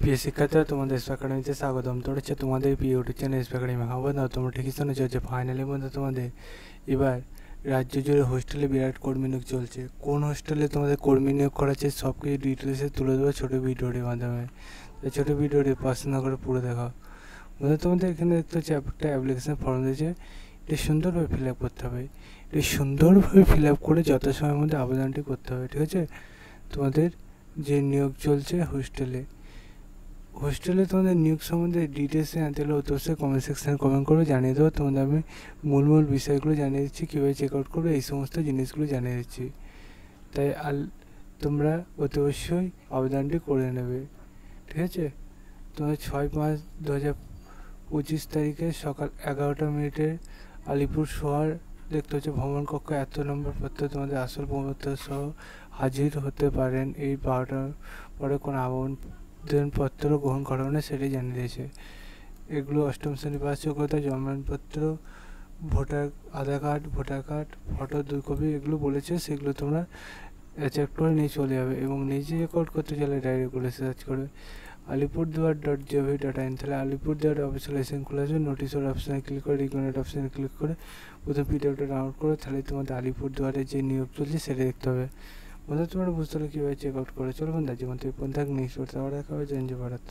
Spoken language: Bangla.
প্রিয় শিক্ষার্থীরা, তোমাদের এসপি একাডেমিতে স্বাগতম। তো হচ্ছে তোমাদের প্রিয় ইউটিউব চ্যানেল এসপি একাডেমি। হ্যাঁ না, তোমরা ঠিকই শুনেছো যে ফাইনালি মধ্যে তোমাদের এবার রাজ্য জুড়ে হোস্টেলে বিরাট কর্মী নিয়োগ চলছে। কোন হোস্টেলে তোমাদের কর্মী নিয়োগ করা হচ্ছে সব কিছু ডিটেলসে তুলে দেবো ছোটো ভিডিওটির মাধ্যমে। তো ছোটো ভিডিওটি পছন্দ করে পুরো দেখো। বন্ধু, তোমাদের এখানে দেখতে হচ্ছে একটা অ্যাপ্লিকেশন ফর্ম দিয়েছে, এটি সুন্দরভাবে ফিল আপ করতে হবে। এটি সুন্দরভাবে ফিল আপ করে যথাসময়ের মধ্যে আবেদনটি করতে হবে, ঠিক আছে? তোমাদের যে নিয়োগ চলছে হোস্টেলে তোমাদের নিয়োগ সম্বন্ধে ডিটেলসে জানতে হলে অবশ্যই কমেন্ট সেকশানে কমেন্ট করে জানিয়ে দেবো। তোমাদের আমি মূল বিষয়গুলো জানিয়ে দিচ্ছি, কীভাবে চেক আউট করবে এই সমস্ত জিনিসগুলো জানিয়ে দিচ্ছি। তাই তোমরা অতি অবশ্যই আবেদনটি করে নেবে, ঠিক আছে? তোমাদের 6/5/2025 তারিখে সকাল 11টা আলিপুর শহর দেখতে হচ্ছে ভ্রমণ কক্ষ 1 নম্বর পত্র তোমাদের আসল প্রমাণপত্র সহ হাজির হতে পারেন। এই 12টার পরে কোনো আবেদনপত্র গ্রহণ করা হবে না, সেটাই জানিয়ে দিয়েছে। এগুলো অষ্টম শ্রেণী পাস যোগ্যতা, জন্মপত্র, Aadhaar card, voter card, photo 2 copy, এগুলো বলেছে। সেগুলো তোমরা চেক করে নিয়ে চলে যাবে এবং নিজে রেকর্ড করতে চাইলে ডাইরেক্ট করে সার্চ করবে alipurduar.gov.in। তাহলে আলিপুরদুয়ার অফিসিয়াল লাইসেন্স খুলে আসবে, নোটিশের অপশানে ক্লিক করে রিকমেন্ডেড অপশানে ক্লিক করে প্রথম পিডিএফটা ডাউনলোড করে তাহলে তোমাদের আলিপুরদুয়ারে যে নিয়োগ চলছে সেটা দেখতে হবে। বন্ধু, তোমরা বুঝতে হলে কীভাবে চেক আউট করে। চলো বন্ধু, জীবন থেকে ফোন থাক, নেক্সট আবার দেখা হবে। জয় ভারত।